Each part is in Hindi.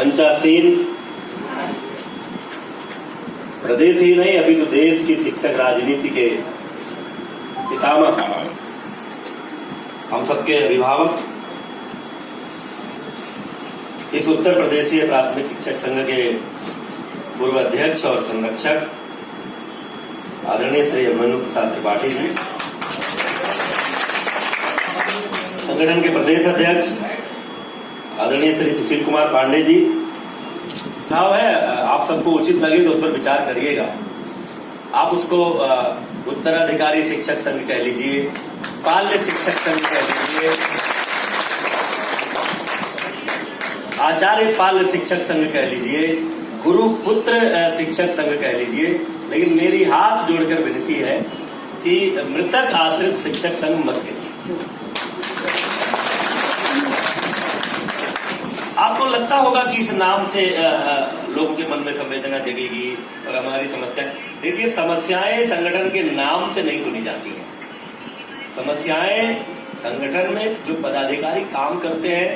मंचासीन प्रदेश ही नहीं अभी तो देश की शिक्षक राजनीति के पितामह, हम सबके अभिभावक, इस उत्तर प्रदेशीय प्राथमिक शिक्षक संघ के पूर्व अध्यक्ष और संरक्षक आदरणीय श्री अभिमन्यु प्रसाद त्रिपाठी जी, संगठन के प्रदेश अध्यक्ष आदरणीय श्री सुशील कुमार पांडे जी। भाव है, आप सबको उचित लगे तो उस पर विचार करिएगा। आप उसको उत्तराधिकारी शिक्षक संघ कह लीजिए, बाल्य शिक्षक संघ कह लीजिए, आचार्य बाल्य शिक्षक संघ कह लीजिए, गुरु पुत्र शिक्षक संघ कह लीजिए, लेकिन मेरी हाथ जोड़कर विनती है कि मृतक आश्रित शिक्षक संघ मत कहिए। आपको लगता होगा कि इस नाम से लोगों के मन में संवेदना जगेगी और हमारी समस्या, देखिए समस्याएं संगठन के नाम से नहीं सुनी जाती हैं। समस्याएं संगठन में जो पदाधिकारी काम करते हैं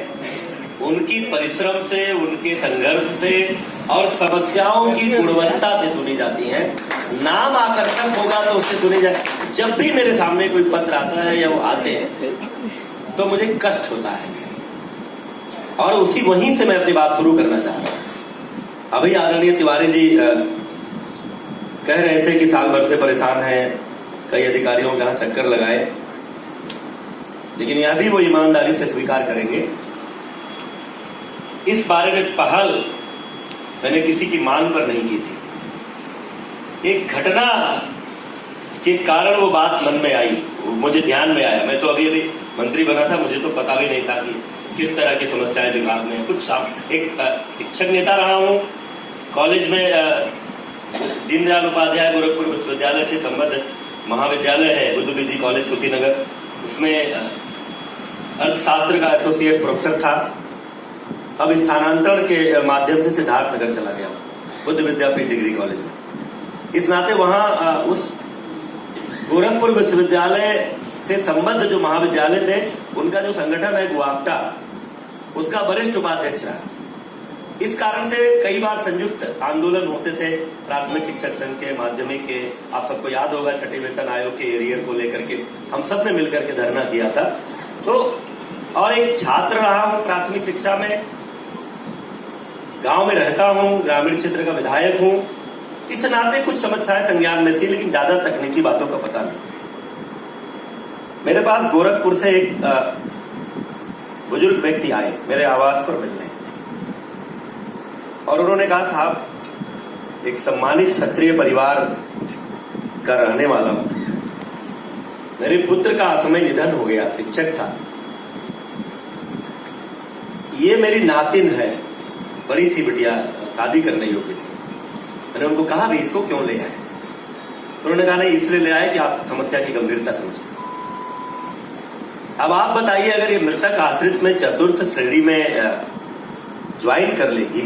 उनकी परिश्रम से, उनके संघर्ष से और समस्याओं की गुणवत्ता से सुनी जाती हैं। नाम आकर्षक होगा तो उससे सुनी जाए। जब भी मेरे सामने कोई पत्र आता है या वो आते हैं तो मुझे कष्ट होता है और उसी वहीं से मैं अपनी बात शुरू करना चाह रहा हूं। अभी आदरणीय तिवारी जी कह रहे थे कि साल भर से परेशान हैं, कई अधिकारियों के यहाँ चक्कर लगाए, लेकिन यह भी वो ईमानदारी से स्वीकार करेंगे इस बारे में पहल मैंने किसी की मांग पर नहीं की थी। एक घटना के कारण वो बात मन में आई, मुझे ध्यान में आया। मैं तो अभी मंत्री बना था, मुझे तो पता भी नहीं था कि किस तरह की समस्याएं विभाग में। कुछ एक शिक्षक नेता रहा हूं, कॉलेज में दीनदयाल उपाध्याय गोरखपुर विश्वविद्यालय से संबद्ध महाविद्यालय है बुद्ध बिजी कॉलेज कुशीनगर, उसमें अर्थशास्त्र का एसोसिएट प्रोफेसर था। अब स्थानांतरण के माध्यम से सिद्धार्थ नगर चला गया बुद्ध विद्यापीठ डिग्री कॉलेज में। इस नाते वहां उस गोरखपुर विश्वविद्यालय से संबद्ध जो महाविद्यालय थे उनका जो संगठन है गुआप्टा, उसका वरिष्ठ उपाध्यक्ष रहा। इस कारण से कई बार संयुक्त आंदोलन होते थे प्राथमिक शिक्षक संघ के, माध्यमिक के। आप सबको याद होगा छठे वेतन आयोग के एरियर को लेकर के हम सब ने मिलकर के धरना किया था। तो और एक छात्र रहा हूं प्राथमिक शिक्षा में, गांव में रहता हूं, ग्रामीण क्षेत्र का विधायक हूं। इस नाते कुछ समस्याएं संज्ञान में थी, लेकिन ज्यादा तकनीकी बातों का पता नहीं। मेरे पास गोरखपुर से एक बुजुर्ग व्यक्ति आए मेरे आवास पर मिलने और उन्होंने कहा, साहब एक सम्मानित क्षत्रिय परिवार का रहने वाला हूं, मेरे पुत्र का असमय निधन हो गया, शिक्षक था, ये मेरी नातिन है, बड़ी थी बिटिया, शादी करने योग्य थी। मैंने उनको कहा भी इसको क्यों ले आए? उन्होंने कहा नहीं इसलिए ले आए कि आप समस्या की गंभीरता समझें। अब आप बताइए, अगर ये मृतक आश्रित में चतुर्थ श्रेणी में ज्वाइन कर लेगी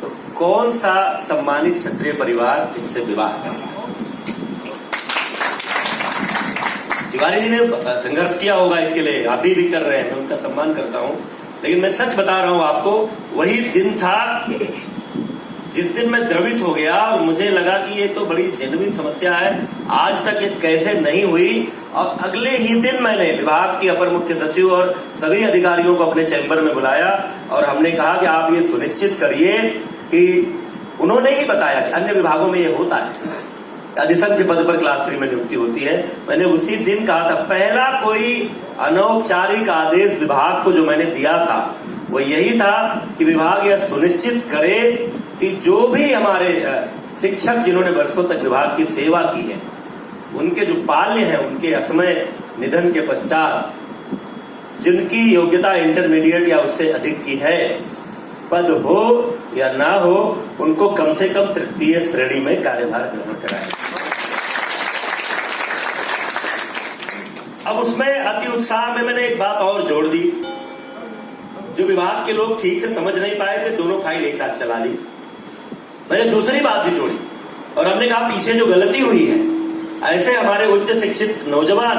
तो कौन सा सम्मानित क्षत्रिय परिवार इससे विवाह करेगा? तिवारी जी ने संघर्ष किया होगा इसके लिए, अभी भी कर रहे हैं, मैं उनका सम्मान करता हूं, लेकिन मैं सच बता रहा हूं आपको, वही दिन था जिस दिन मैं द्रवित हो गया और मुझे लगा कि ये तो बड़ी जेन्युइन समस्या है, आज तक ये कैसे नहीं हुई। और अगले ही दिन मैंने विभाग की अपर मुख्य सचिव और सभी अधिकारियों को अपने चैम्बर में बुलाया और हमने कहा कि आप ये सुनिश्चित करिए कि उन्होंने ही बताया कि अन्य विभागों में ये होता है, अधिसंघ के पद पर क्लास 3 में नियुक्ति होती है। मैंने उसी दिन कहा था, पहला कोई अनौपचारिक आदेश विभाग को जो मैंने दिया था वो यही था कि विभाग यह सुनिश्चित करे कि जो भी हमारे शिक्षक जिन्होंने वर्षों तक विभाग की सेवा की है, उनके जो बाल्य हैं, उनके असमय निधन के पश्चात जिनकी योग्यता इंटरमीडिएट या उससे अधिक की है, पद हो या ना हो, उनको कम से कम तृतीय श्रेणी में कार्यभार ग्रहण कराएं। अब उसमें अति उत्साह में मैंने एक बात और जोड़ दी, जो विभाग के लोग ठीक से समझ नहीं पाए थे, दोनों फाइल एक साथ चला दी। मैंने दूसरी बात भी जोड़ी और हमने कहा पीछे जो गलती हुई है, ऐसे हमारे उच्च शिक्षित नौजवान,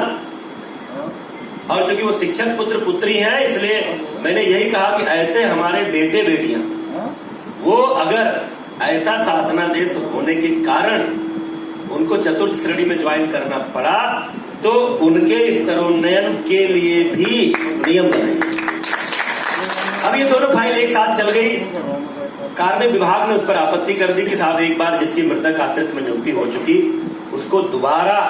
और चूंकि वो शिक्षक पुत्र पुत्री हैं इसलिए मैंने यही कहा कि ऐसे हमारे बेटे बेटियां, वो अगर ऐसा शासनादेश होने के कारण उनको चतुर्थ श्रेणी में ज्वाइन करना पड़ा तो उनके स्तरोन्नयन के लिए भी नियम बनाए। अब ये दोनों फाइल एक साथ चल गई। कार्मिक विभाग ने उस पर आपत्ति कर दी कि साहब एक बार जिसकी मृतक आश्रित में नियुक्ति हो चुकी उसको दोबारा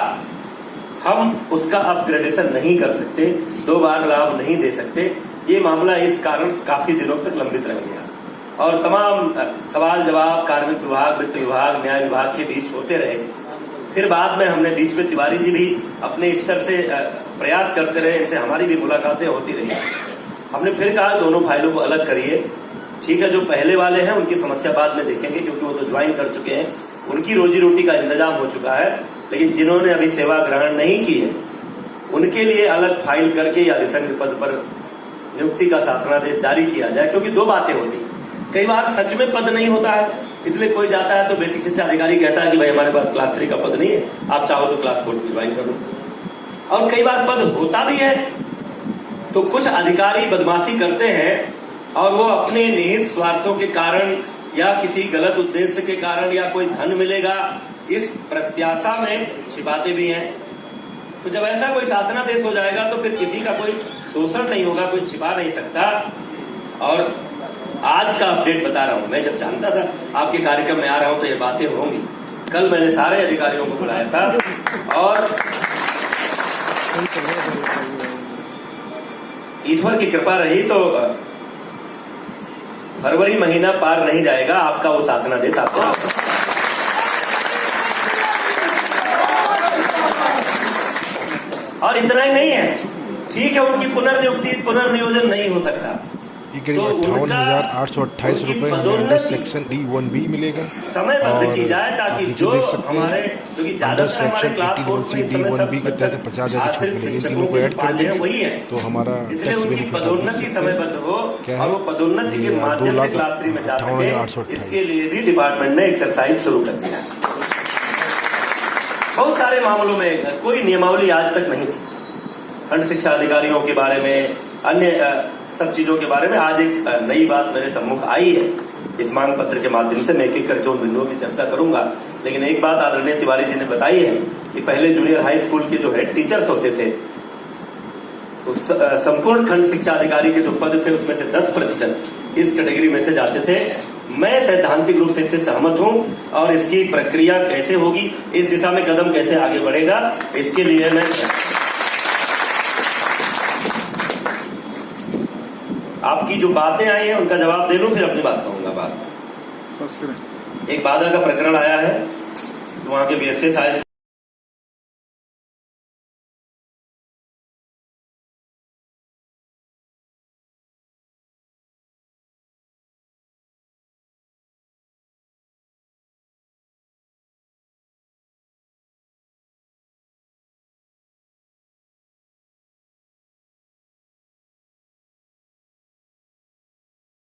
हम उसका अपग्रेडेशन नहीं कर सकते, 2 बार लाभ नहीं दे सकते। ये मामला इस कारण काफी दिनों तक लंबित रह गया और तमाम सवाल जवाब कार्मिक विभाग, वित्त विभाग, न्याय विभाग के बीच होते रहे। फिर बाद में हमने बीच में तिवारी जी भी अपने स्तर से प्रयास करते रहे, इनसे हमारी भी मुलाकातें होती रही। हमने फिर कहा दोनों फाइलों को अलग करिए। ठीक है, जो पहले वाले हैं उनकी समस्या बाद में देखेंगे क्योंकि वो तो ज्वाइन कर चुके हैं, उनकी रोजी रोटी का इंतजाम हो चुका है। लेकिन जिन्होंने अभी सेवा ग्रहण नहीं की है उनके लिए अलग फाइल करके या अधिसंघ पद पर नियुक्ति का शासनादेश जारी किया जाए, क्योंकि 2 बातें होती हैं। कई बार सच में पद नहीं होता है, इसलिए कोई जाता है तो बेसिक शिक्षा अधिकारी कहता है कि भाई हमारे पास क्लास 3 का पद नहीं है, आप चाहो तो क्लास 4 में ज्वाइन कर लो। और कई बार पद होता भी है तो कुछ अधिकारी बदमाशी करते हैं और वो अपने निहित स्वार्थों के कारण या किसी गलत उद्देश्य के कारण या कोई धन मिलेगा इस प्रत्याशा में छिपाते भी हैं। तो जब ऐसा कोई शासनादेश हो जाएगा तो फिर किसी का कोई शोषण नहीं होगा, कोई छिपा नहीं सकता। और आज का अपडेट बता रहा हूं, मैं जब जानता था आपके कार्यक्रम में आ रहा हूं तो ये बातें होंगी। कल मैंने सारे अधिकारियों को बुलाया था और ईश्वर की कृपा रही तो फरवरी महीना पार नहीं जाएगा आपका वो शासनादेश आपके हाथ। और इतना ही नहीं है, ठीक है उनकी पुनर्नियोजन नहीं हो सकता ये करीब 58,828 रुपए अंडर सेक्शन D1B मिलेगा। समयबद्ध की जाए ताकि जो हमारे क्योंकि अंडर सेक्शन 81C D1B के तहत 50,000 की छूट मिलेगी। इन तीनों को ऐड कर देंगे तो हमारा टैक्स बेनिफिट पदोन्नति समयबद्ध हो और वो पदोन्नति के माध्यम से क्लास 3 में जा सके, इसके लिए भी डिपार्टमेंट ने एक्सरसाइज शुरू कर दिया। बहुत सारे मामलों में कोई नियमावली आज तक नहीं थी। खंड शिक्षा अधिकारियों के बारे में, अन्य सब चीजों के बारे में आज एक नई बात मेरे सम्मुख आई है। इस मांग पत्र के माध्यम से मैं एक एक करके उन बिंदुओं की चर्चा करूंगा। लेकिन एक बात आदरणीय तिवारी जी ने बताई है कि पहले जूनियर हाई स्कूल के जो हेड टीचर्स होते थे तो संपूर्ण खंड शिक्षा अधिकारी के जो पद थे उसमें से 10% इस कैटेगरी में से जाते थे। मैं सैद्धांतिक रूप से इससे सहमत हूं और इसकी प्रक्रिया कैसे होगी, इस दिशा में कदम कैसे आगे बढ़ेगा, इसके लिए मैं आपकी जो बातें आई हैं उनका जवाब दे लूं, फिर अपनी बात कहूंगा। बाद एक बाधा का प्रकरण आया है, वहां के BSS आए